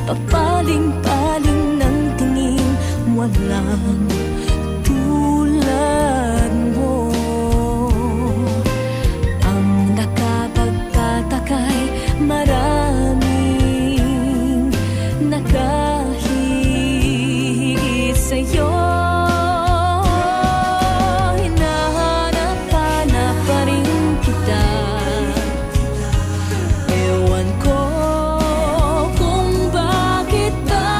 papaling-paling ng tingin, walang tulad mo. Ang nakapagtataka'y maraming nakahihigit sa'yo. Hinahanap-hanap pa rin kita. Ewan ko kung bakit ba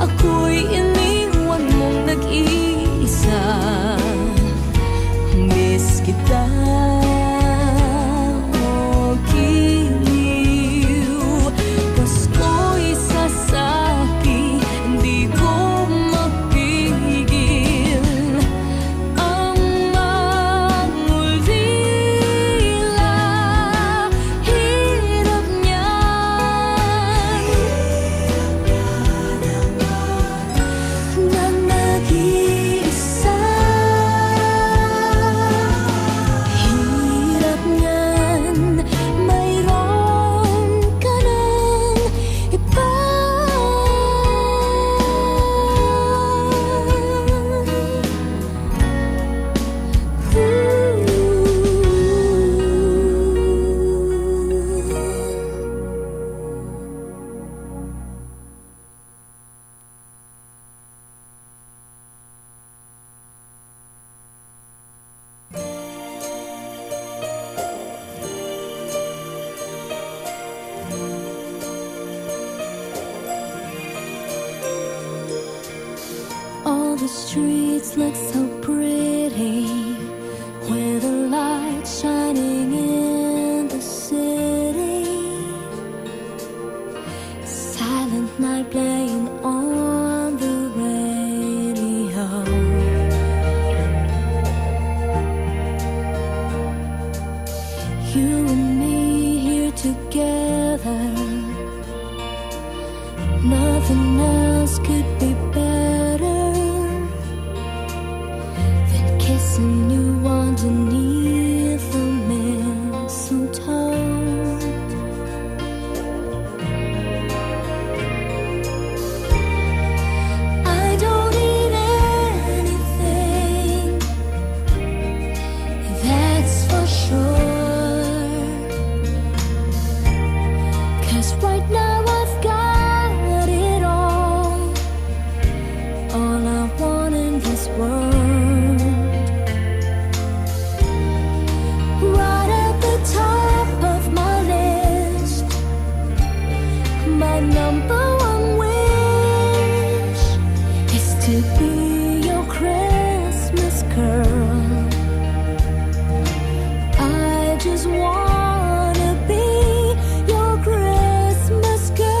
ako'y iniwan mong nag-iisa. Miss kita, oh giliw. Pasko'y sasaki, hindi ko mapigil ang mangulila. Hirap niyan na nag-iisa. Hirap niyan mayroon ka ng iba. All the streets look so pretty with the light shining in the city. Silent night playing on the radio. You and me here together. Nothing else could be better than kissing you underneath the mistletoe. I don't need anything, that's for sure. 'Cause right now I've got it all I want in this world. Right at the top of my list, my number one wish is to be your Christmas girl. I just wanna be your Christmas girl.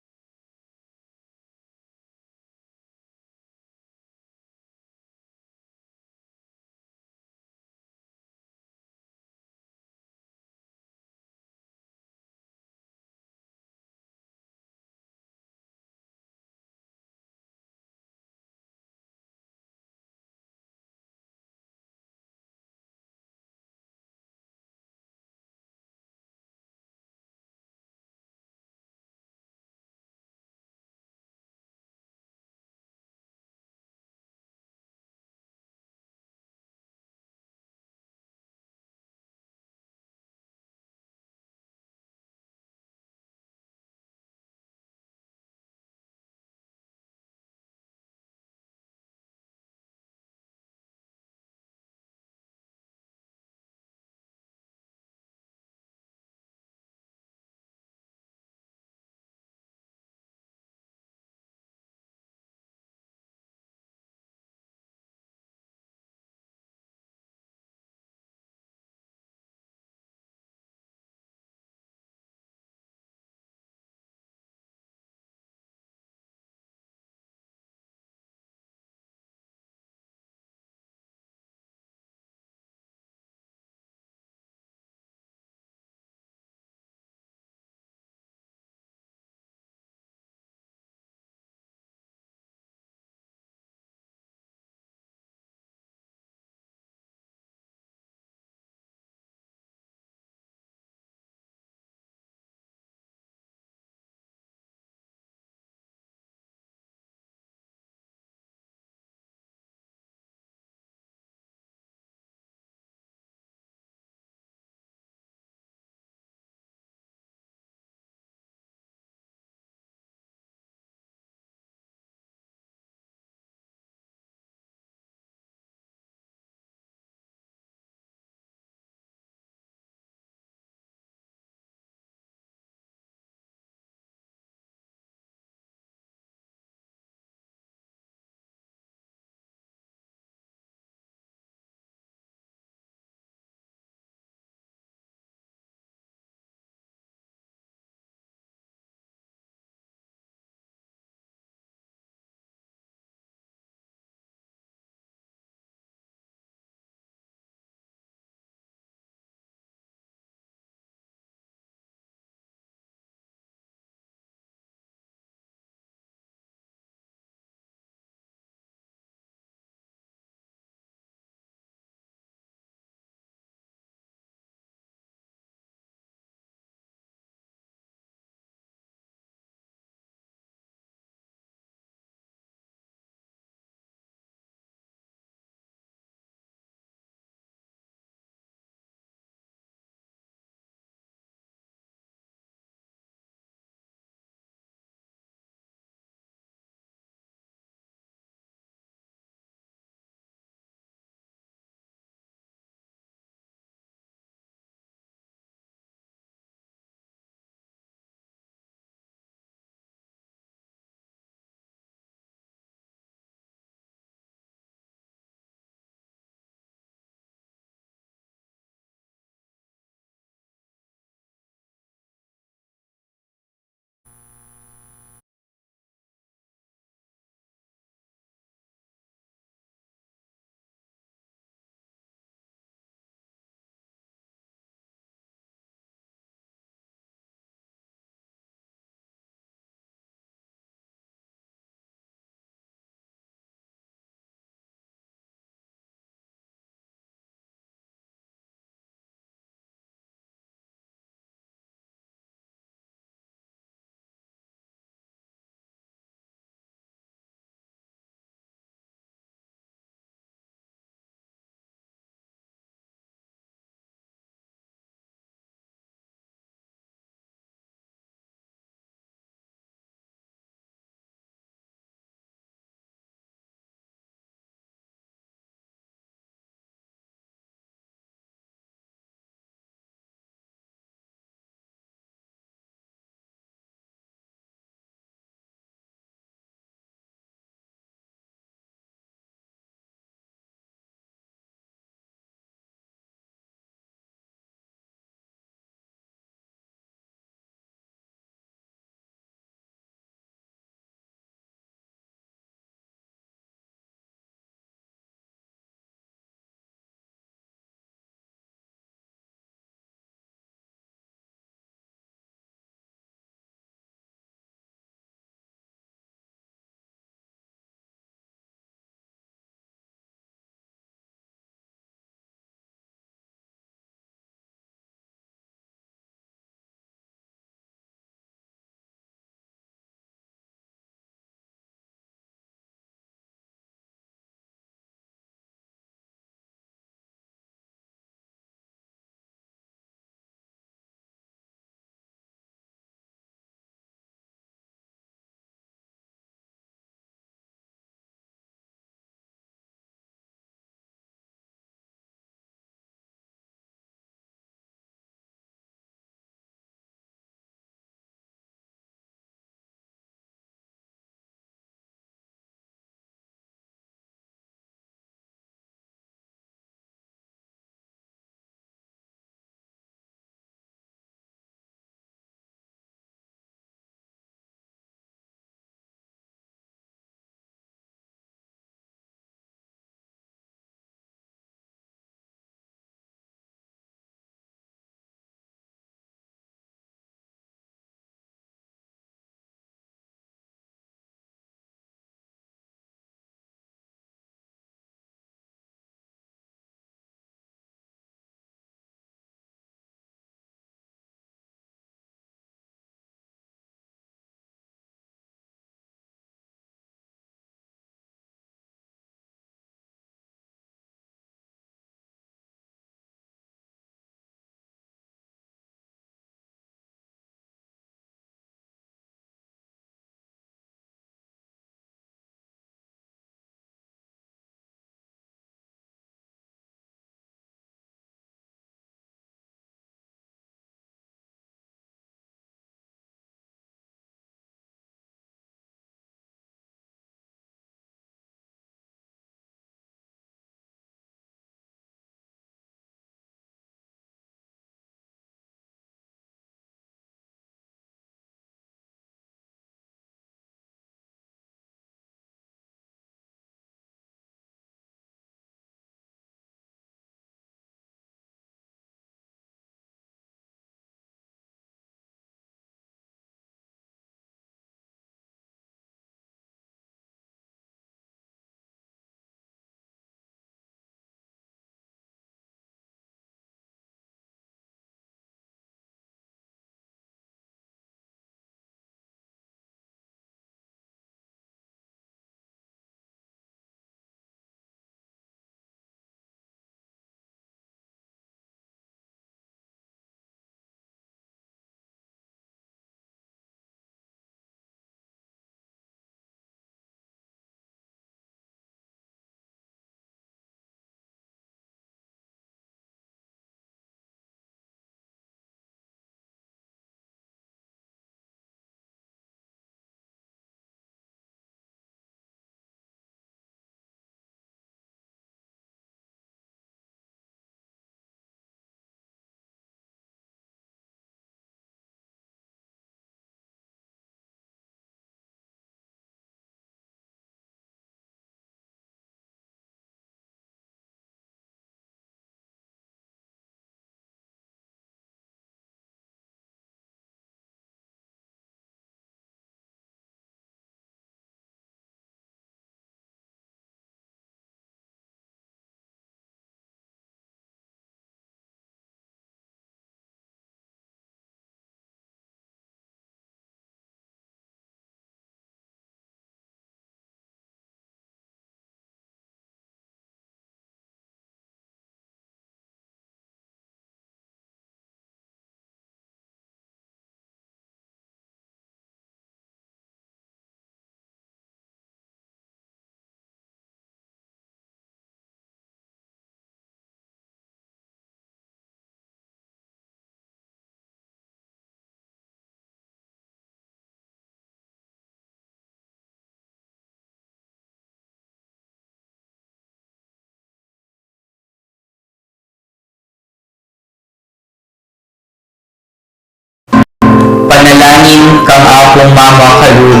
ang akong mama kalulu.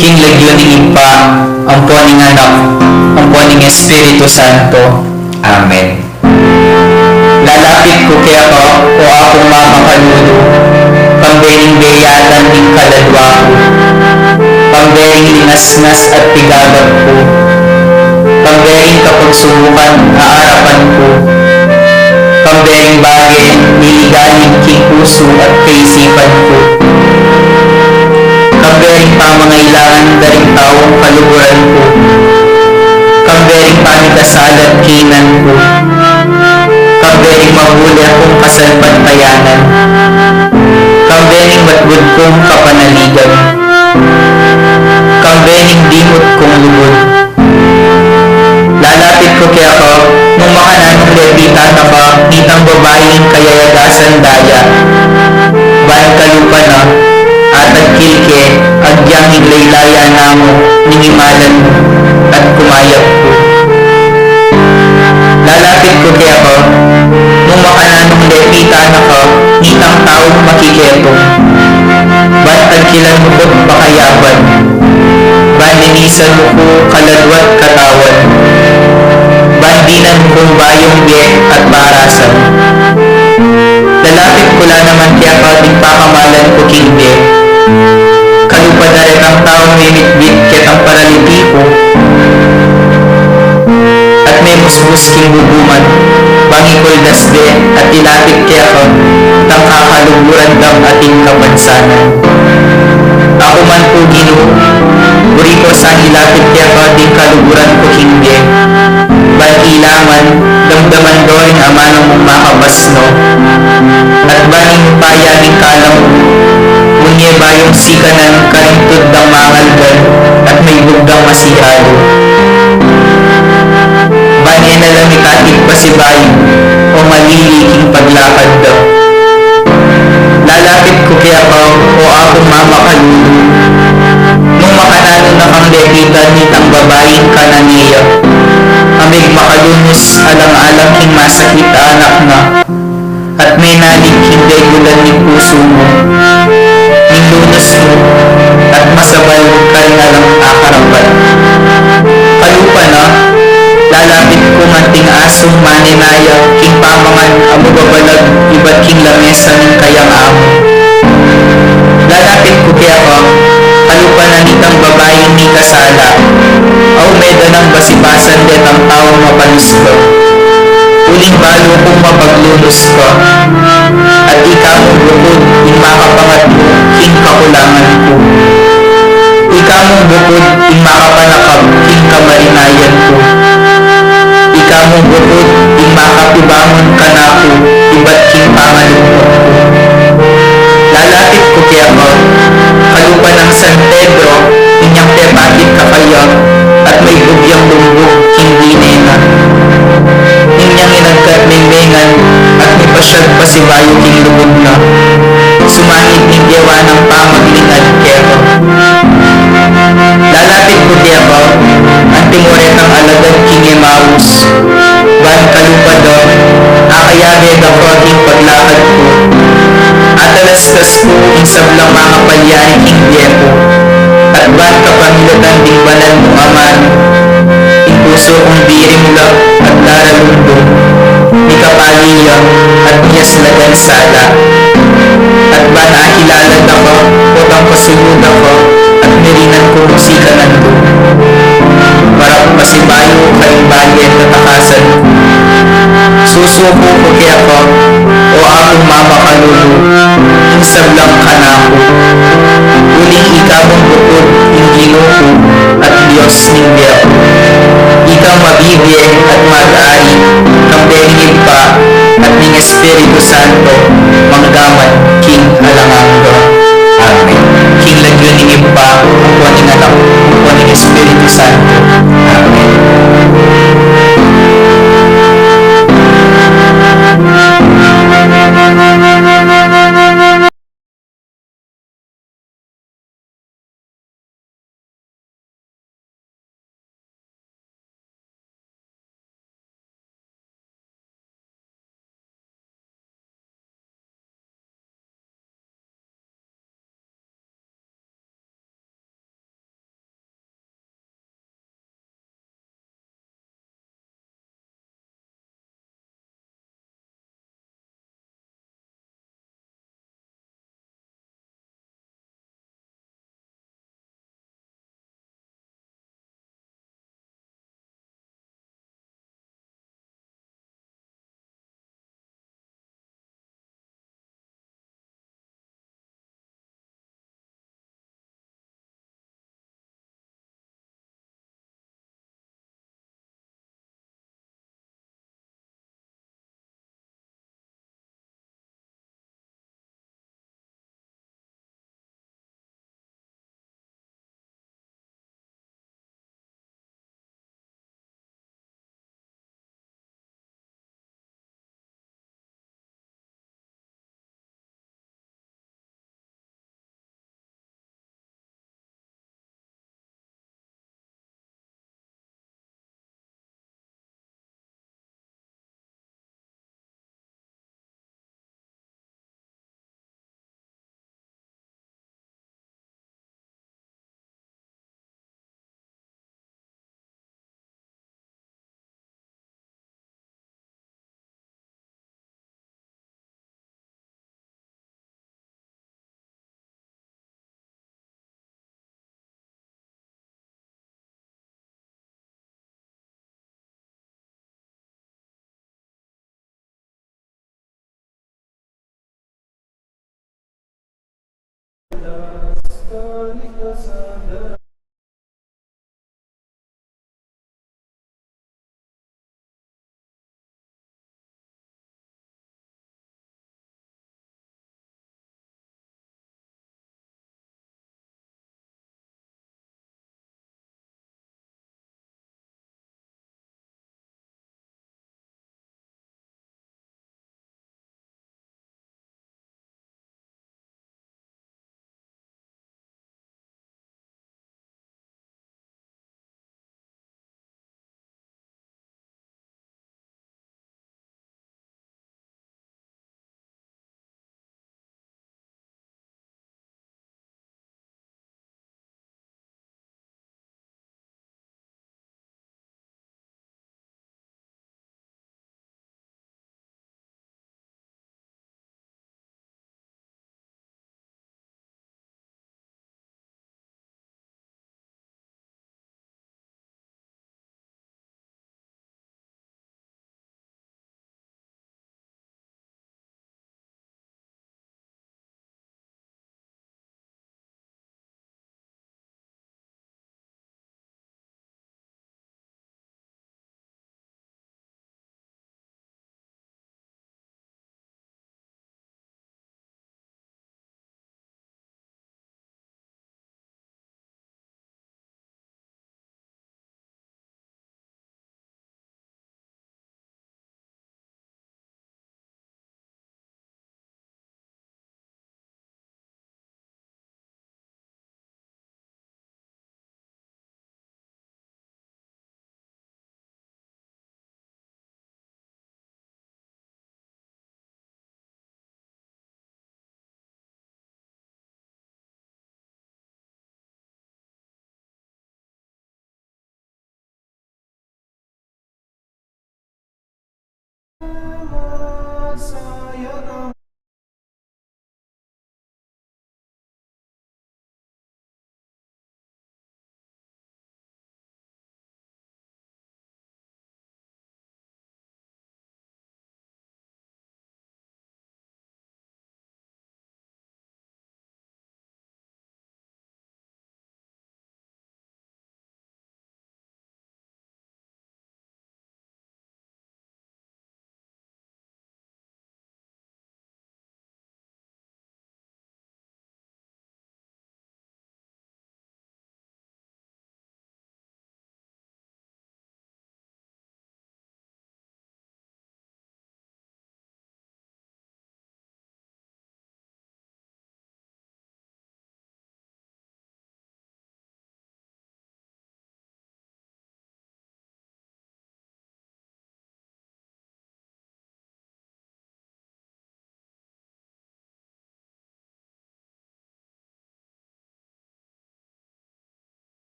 King lagyuning ipa, ampuaning anak, ampuaning Espiritu Santo. Amen. Lalapit ko kaya ko o akong mama kalulu, pambeling beyatan ng kaladwa ko, pambeling linasnas at tigagap ko, pambeling kapagsubukan aarapan ko, pambeling bagay niligalig king puso at kaisipan ko, pambeling pamangailangan daring taong kaluguran ko, pambeling pamidasalat kinan ko, pambeling mahuli akong kasalpantayanan, pambeling matbud kong kapanaligan, pambeling dimot kong lubod. Lalapit ko kaya ko, nung makananong levita na ka, nitang babaeng kayayagasan daya, bayan kalupa na, at agkilke, agyang higlaylaya namo, ninimalan mo, at kumayap ko. Lalapit ko kaya ko, nung makananong levita na ka, nitang taong makiketong, bayan agkilan mo ko't pakayaban, bandinisan mo ko kaladwat katawan, bandinan kong bayong biye at parasan. Lalapit ko lang naman kaya kating pakamalan ko kingbe, kalupadaret ang taong mimitbit kitang paralitiko, at may musbus king bubuman, bangikol dasde at ilapit kaya ko, itang kakaluguran dam ating kapansanan. Ako man po Ginoo, buri ko sa ilapit kaya ko ating kaluguran ko kingbe, kailangan damdaman doon amanong mong makabasno, at baning payaning kalang unye bayong sikanan karingtud ng mangalgan at may bugdang masihalo. Bani na lang ikatig pasibayin o maliliking paglakad daw. Lalapit ko kaya ko o akong mama kalulu, nung makanano na kang levitan nitang babaeng kananiya, amig makalunos alang-alang king masakit anak na, at may nalig hindi gulan ng puso mo, ning lunos mo, at masabal ka rin alang akarapan. Kalupa na, lalapit ko manting asong maninaya, king pamangan amubabalag, iba't king lamesa ng kayang amo. Lalapit ko kaya ko, kalupa na nitang babaeng ni kasala, aw meda ng basibasan din ang taong mapalis ko. Uling balo kong mapaglunos ko, at ikaw mong bukod, yung makapangat mo, king kakulangan ko. Ikaw mong bukod, yung makapanakap, king kamarinayan ko. Ikaw mong bukod, yung makapibangon ka na ko, iba't king pangalumot ko. Lalapit ko kaya ko, kalupa ng San Pedro, inyang tepakit kakayang, at may bugyang lumbog, hindi nena. Inyang inagkat mingmengan, at may pasyag pasibayo king lubog na. Sumangit ning dewa ng pamaglingad kero. Lalapit ko kaya ko, ang tinguret ng alagad king Emmaus, ban kalupa doon, akayabe ako aking paglakad ko. Atalastas ko ing sablang mga palyanin king diepo, at ban kapangilatan ding banal mong aman, ing puso kong dirimula at laralundong, ni kapaliya at niyas lagansala, at ban akilalad ako, utang kasulod ako, at nirinan ko musika nando. Para kung masibayo kaing bali at natakasan ko, susuko ko kaya ko, o akong mama kalulu, ing sablang kanako. Uling ikaw mong bukod, ing Ginoo at Diyos ning Diyo. Ikaw mabibigay at mag-ari, kang benigin pa, at ning Espiritu Santo, manggaman, king alangangga. Amen. King lagyuning ipa, ang kuwaning anak, ang kuwaning Espiritu Santo.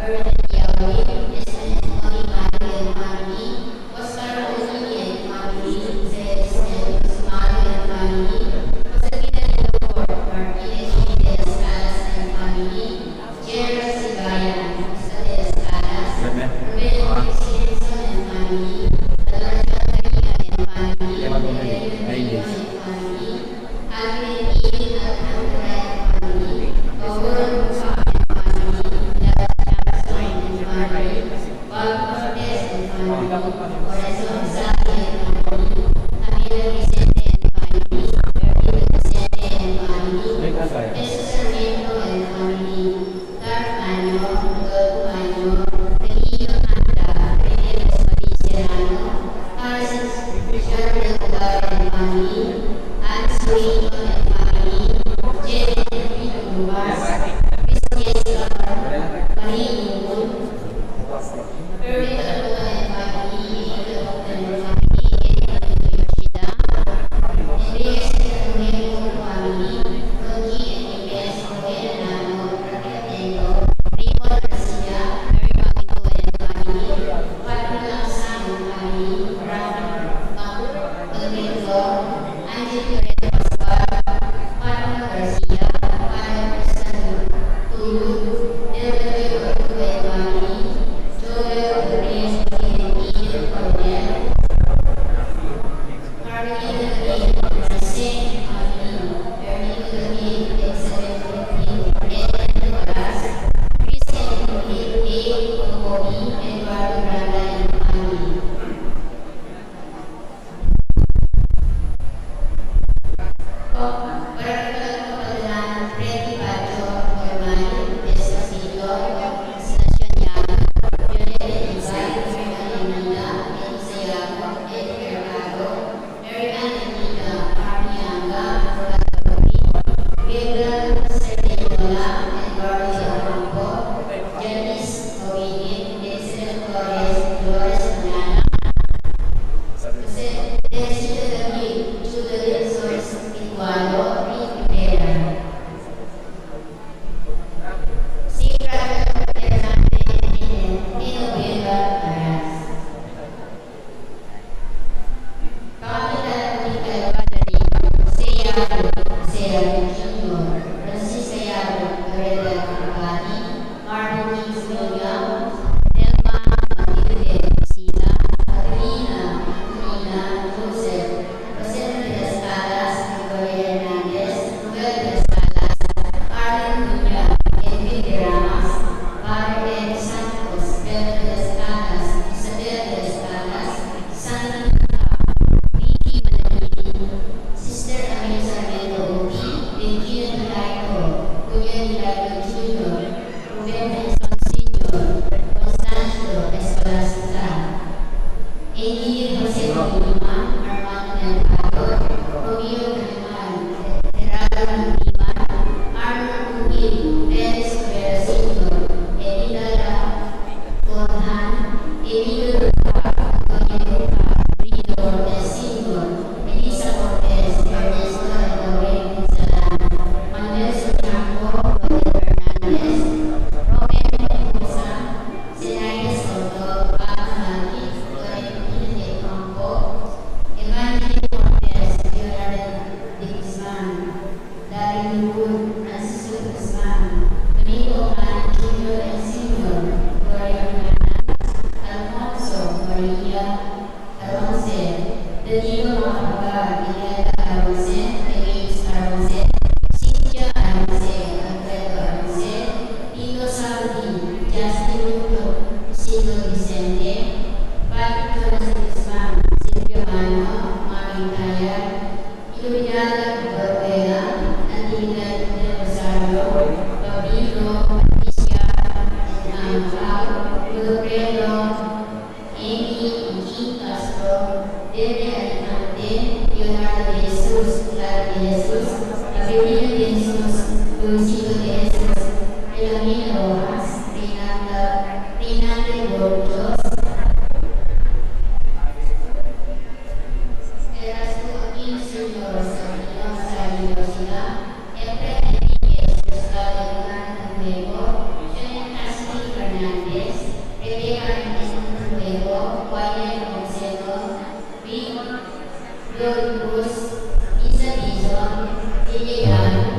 Fernandez. pegan en un nuevo, guarden un celo, vi, yo cruz, y servicio, y llegaron